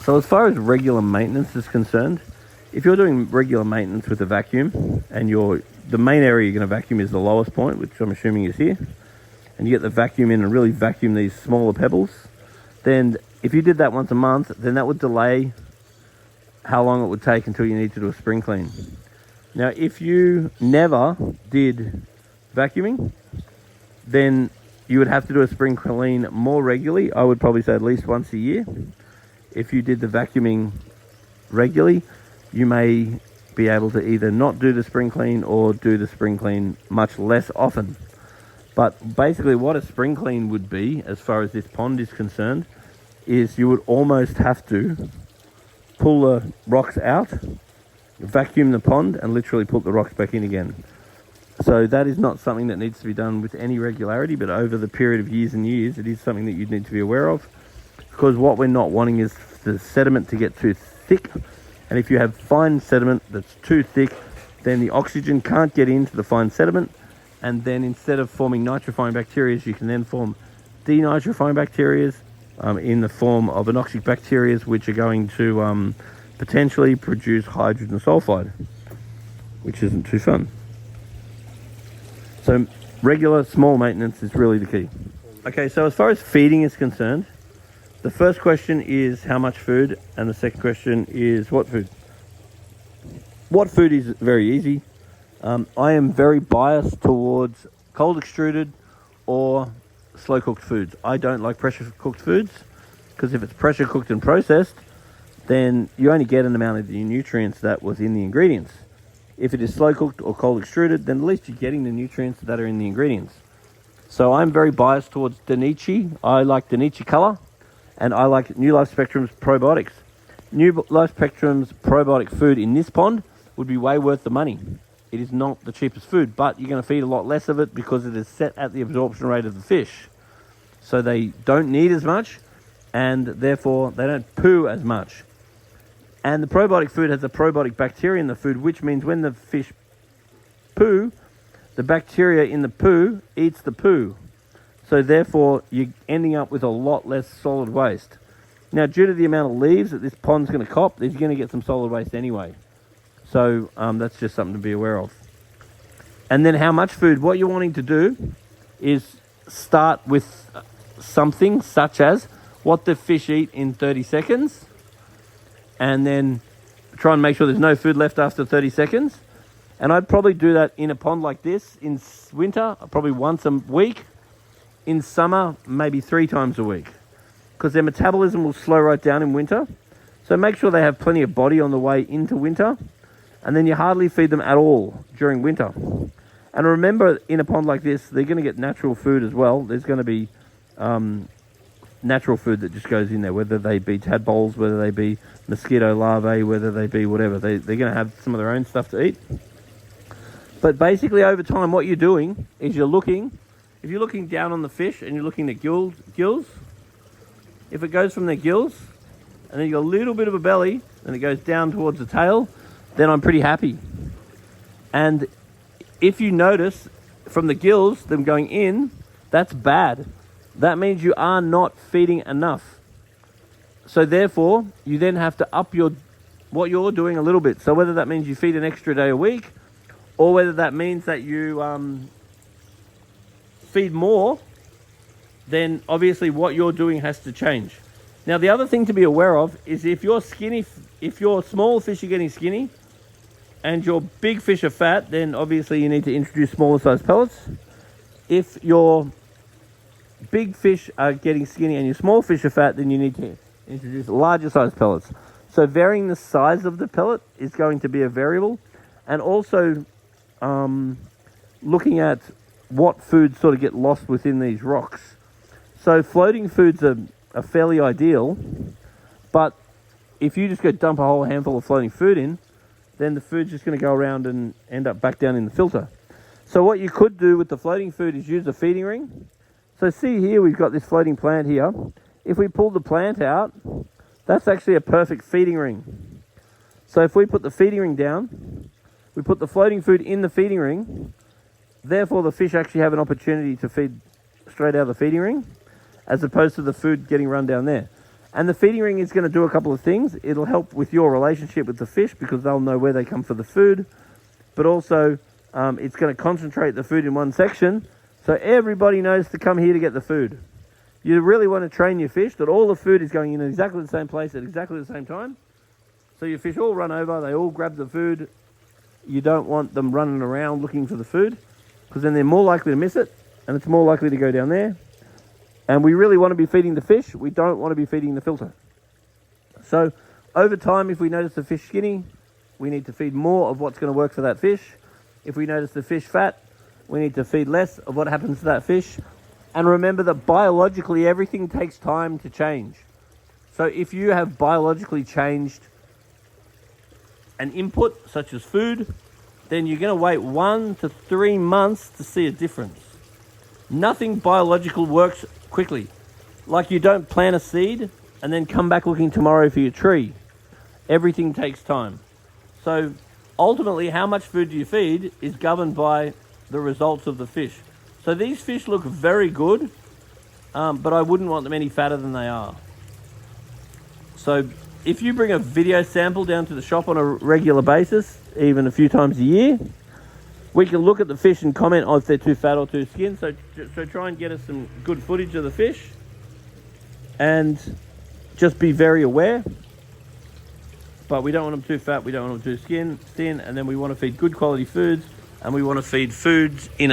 So as far as regular maintenance is concerned, if you're doing regular maintenance with a vacuum and the main area you're going to vacuum is the lowest point, which I'm assuming is here, and you get the vacuum in and really vacuum these smaller pebbles, then if you did that once a month, then that would delay how long it would take until you need to do a spring clean. Now, if you never did vacuuming, then you would have to do a spring clean more regularly. I would probably say at least once a year. If you did the vacuuming regularly, you may be able to either not do the spring clean or do the spring clean much less often. But basically what a spring clean would be, as far as this pond is concerned, is you would almost have to pull the rocks out, vacuum the pond, and literally put the rocks back in again. So that is not something that needs to be done with any regularity, but over the period of years and years, it is something that you need to be aware of, because what we're not wanting is the sediment to get too thick. And if you have fine sediment that's too thick, then the oxygen can't get into the fine sediment, and then instead of forming nitrifying bacteria, you can then form denitrifying bacteria in the form of anoxic bacteria, which are going to potentially produce hydrogen sulfide, which isn't too fun. So regular small maintenance is really the key. Okay, so as far as feeding is concerned, the first question is how much food, and the second question is what food. What food is very easy. I am very biased towards cold extruded or slow cooked foods. I don't like pressure cooked foods, because if it's pressure cooked and processed, then you only get an amount of the nutrients that was in the ingredients. If it is slow cooked or cold extruded, then at least you're getting the nutrients that are in the ingredients. So I'm very biased towards Danichi. I like Danichi color, and I like New Life Spectrum's probiotics. New Life Spectrum's probiotic food in this pond would be way worth the money. It is not the cheapest food, but you're going to feed a lot less of it because it is set at the absorption rate of the fish. So they don't need as much, and therefore they don't poo as much. And the probiotic food has a probiotic bacteria in the food, which means when the fish poo, the bacteria in the poo eats the poo. So therefore, you're ending up with a lot less solid waste. Now, due to the amount of leaves that this pond's going to cop, there's going to get some solid waste anyway. So that's just something to be aware of. And then how much food? What you're wanting to do is start with something such as what the fish eat in 30 seconds. And then try and make sure there's no food left after 30 seconds. And I'd probably do that in a pond like this. In winter, probably once a week. In summer, maybe 3 times a week, because their metabolism will slow right down in winter. So make sure they have plenty of body on the way into winter, and then you hardly feed them at all during winter. And remember, in a pond like this, they're going to get natural food as well. There's going to be natural food that just goes in there, whether they be tadpoles, whether they be mosquito larvae, whether they be whatever. They're going to have some of their own stuff to eat. But basically, over time, what you're doing is you're looking. If you're looking down on the fish and you're looking at gills, if it goes from their gills and then you've got a little bit of a belly and it goes down towards the tail, then I'm pretty happy. And if you notice from the gills, them going in, that's bad. That means you are not feeding enough. So therefore, you then have to up what you're doing a little bit. So whether that means you feed an extra day a week, or whether that means that you feed more, then obviously what you're doing has to change. Now, the other thing to be aware of is if your small fish are getting skinny and your big fish are fat, then obviously you need to introduce smaller size pellets. If your big fish are getting skinny and your small fish are fat, then you need to introduce larger size pellets. So varying the size of the pellet is going to be a variable, and also looking at what foods sort of get lost within these rocks. So floating foods are fairly ideal, but if you just go dump a whole handful of floating food in, then the food's just going to go around and end up back down in the filter. So what you could do with the floating food is use a feeding ring. So see here, we've got this floating plant here. If we pull the plant out, that's actually a perfect feeding ring. So if we put the feeding ring down, we put the floating food in the feeding ring, therefore the fish actually have an opportunity to feed straight out of the feeding ring, as opposed to the food getting run down there. And the feeding ring is going to do a couple of things. It'll help with your relationship with the fish because they'll know where they come for the food. But also, it's going to concentrate the food in one section, so everybody knows to come here to get the food. You really want to train your fish that all the food is going in exactly the same place at exactly the same time. So your fish all run over, they all grab the food. You don't want them running around looking for the food because then they're more likely to miss it and it's more likely to go down there. And we really want to be feeding the fish. We don't want to be feeding the filter. So over time, if we notice the fish skinny, we need to feed more of what's going to work for that fish. If we notice the fish fat, we need to feed less of what happens to that fish. And remember that biologically, everything takes time to change. So if you have biologically changed an input, such as food, then you're going to wait 1 to 3 months to see a difference. Nothing biological works quickly. Like you don't plant a seed and then come back looking tomorrow for your tree. Everything takes time. So ultimately, how much food do you feed is governed by the results of the fish. So these fish look very good, but I wouldn't want them any fatter than they are. So if you bring a video sample down to the shop on a regular basis, even a few times a year, we can look at the fish and comment on if they're too fat or too skin. So try and get us some good footage of the fish and just be very aware. But we don't want them too fat, we don't want them too thin, and then we want to feed good quality foods, and we want to feed foods in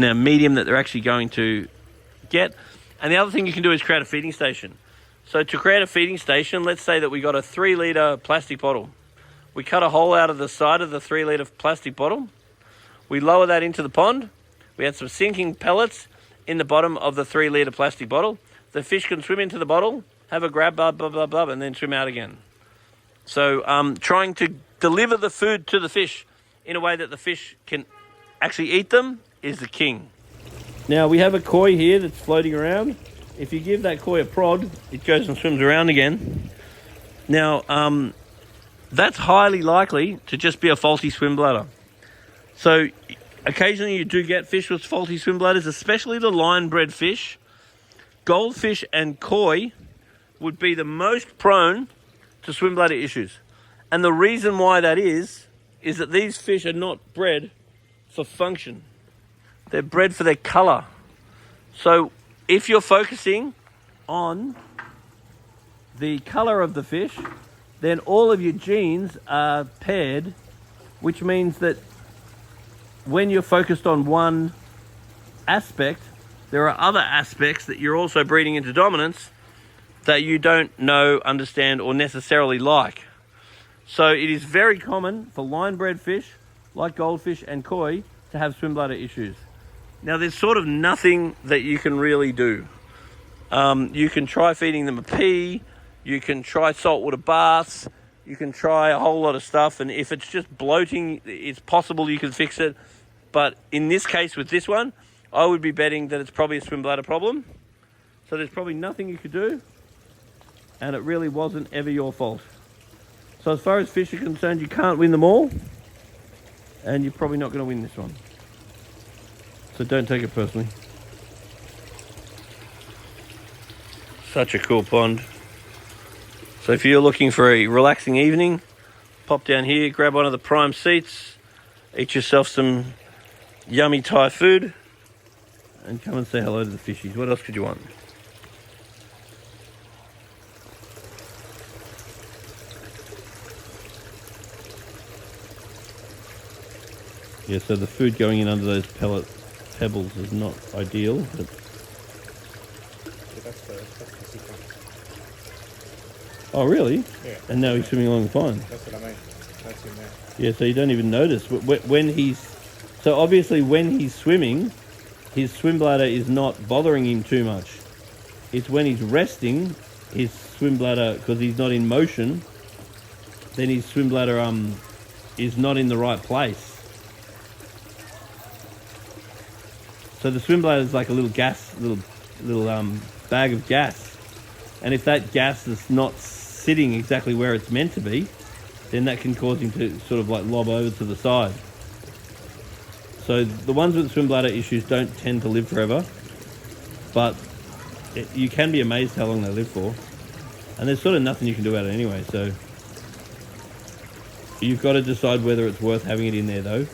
a medium that they're actually going to get. And the other thing you can do is create a feeding station. So to create a feeding station, let's say that we got a 3-litre plastic bottle. We cut a hole out of the side of the 3-litre plastic bottle. We lower that into the pond. We add some sinking pellets in the bottom of the 3-litre plastic bottle. The fish can swim into the bottle, have a grab, blah, blah, blah, blah, and then swim out again. So trying to deliver the food to the fish in a way that the fish can actually eat them is the king. Now we have a koi here that's floating around. If you give that koi a prod, it goes and swims around again. Now that's highly likely to just be a faulty swim bladder. So occasionally you do get fish with faulty swim bladders, especially the line-bred fish. Goldfish and koi would be the most prone to swim bladder issues. And the reason why that is that these fish are not bred for function. They're bred for their colour. So if you're focusing on the colour of the fish, then all of your genes are paired, which means that when you're focused on one aspect, there are other aspects that you're also breeding into dominance that you don't know, understand, or necessarily like. So it is very common for line-bred fish, like goldfish and koi, to have swim bladder issues. Now, there's sort of nothing that you can really do. You can try feeding them a pea, you can try saltwater baths, you can try a whole lot of stuff, and if it's just bloating, it's possible you can fix it. But in this case, with this one, I would be betting that it's probably a swim bladder problem. So there's probably nothing you could do, and it really wasn't ever your fault. So as far as fish are concerned, you can't win them all, and you're probably not going to win this one. So don't take it personally. Such a cool pond. So if you're looking for a relaxing evening, pop down here, grab one of the prime seats, eat yourself some yummy Thai food, and come and say hello to the fishies. What else could you want? Yeah, so the food going in under those pebbles is not ideal, but That's the sequence. oh really? Yeah. And now he's swimming along fine. That's what I mean. That's in there. Yeah, so you don't even notice when he's... So obviously when he's swimming, his swim bladder is not bothering him too much. It's when he's resting, his swim bladder, because he's not in motion, then his swim bladder is not in the right place. So the swim bladder is like a little bag of gas. And if that gas is not sitting exactly where it's meant to be, then that can cause him to sort of like lob over to the side. So the ones with swim bladder issues don't tend to live forever, but you can be amazed how long they live for. And there's sort of nothing you can do about it anyway, so you've got to decide whether it's worth having it in there though,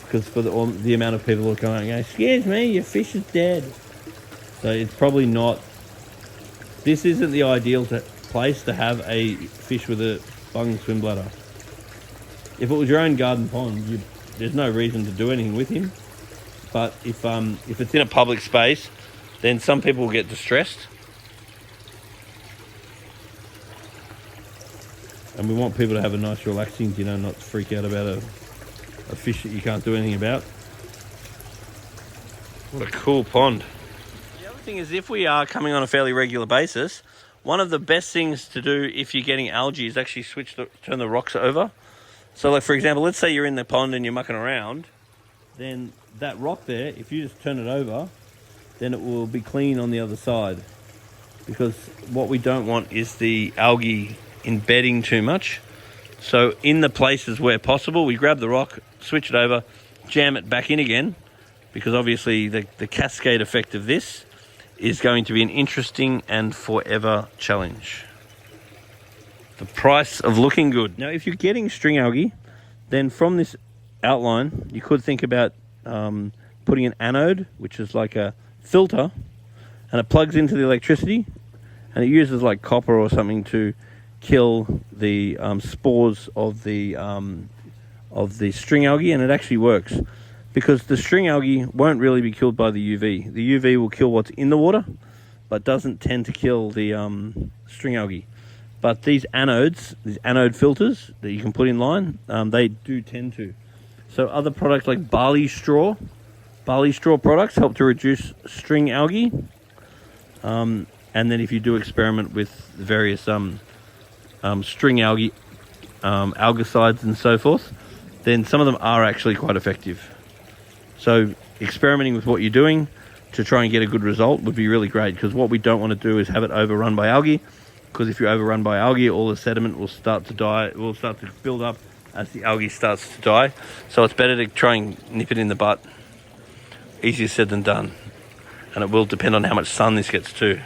because for the amount of people who are going, excuse me, your fish is dead. So it's probably not, this isn't the ideal place to have a fish with a bung swim bladder. If it was your own garden pond, there's no reason to do anything with him. But if it's in a public space, then some people will get distressed. And we want people to have a nice relaxing, not freak out about a fish that you can't do anything about. What a cool pond. The other thing is, if we are coming on a fairly regular basis, one of the best things to do if you're getting algae is actually turn the rocks over. So like, for example, let's say you're in the pond and you're mucking around, then that rock there, if you just turn it over, then it will be clean on the other side. Because what we don't want is the algae embedding too much. So in the places where possible, we grab the rock, switch it over, jam it back in again, because obviously the cascade effect of this is going to be an interesting and forever challenge. The price of looking good. Now, if you're getting string algae, then from this outline, you could think about putting an anode, which is like a filter, and it plugs into the electricity, and it uses like copper or something to kill the spores of the string algae, and it actually works because the string algae won't really be killed by the UV. The UV will kill what's in the water, but doesn't tend to kill the string algae. But these anodes, these anode filters that you can put in line, they do tend to. So other products like barley straw products help to reduce string algae. And then if you do experiment with various string algae, algicides and so forth, then some of them are actually quite effective. So experimenting with what you're doing to try and get a good result would be really great, because what we don't want to do is have it overrun by algae, because if you're overrun by algae, all the sediment will start to build up as the algae starts to die. So it's better to try and nip it in the butt. Easier said than done. And it will depend on how much sun this gets too.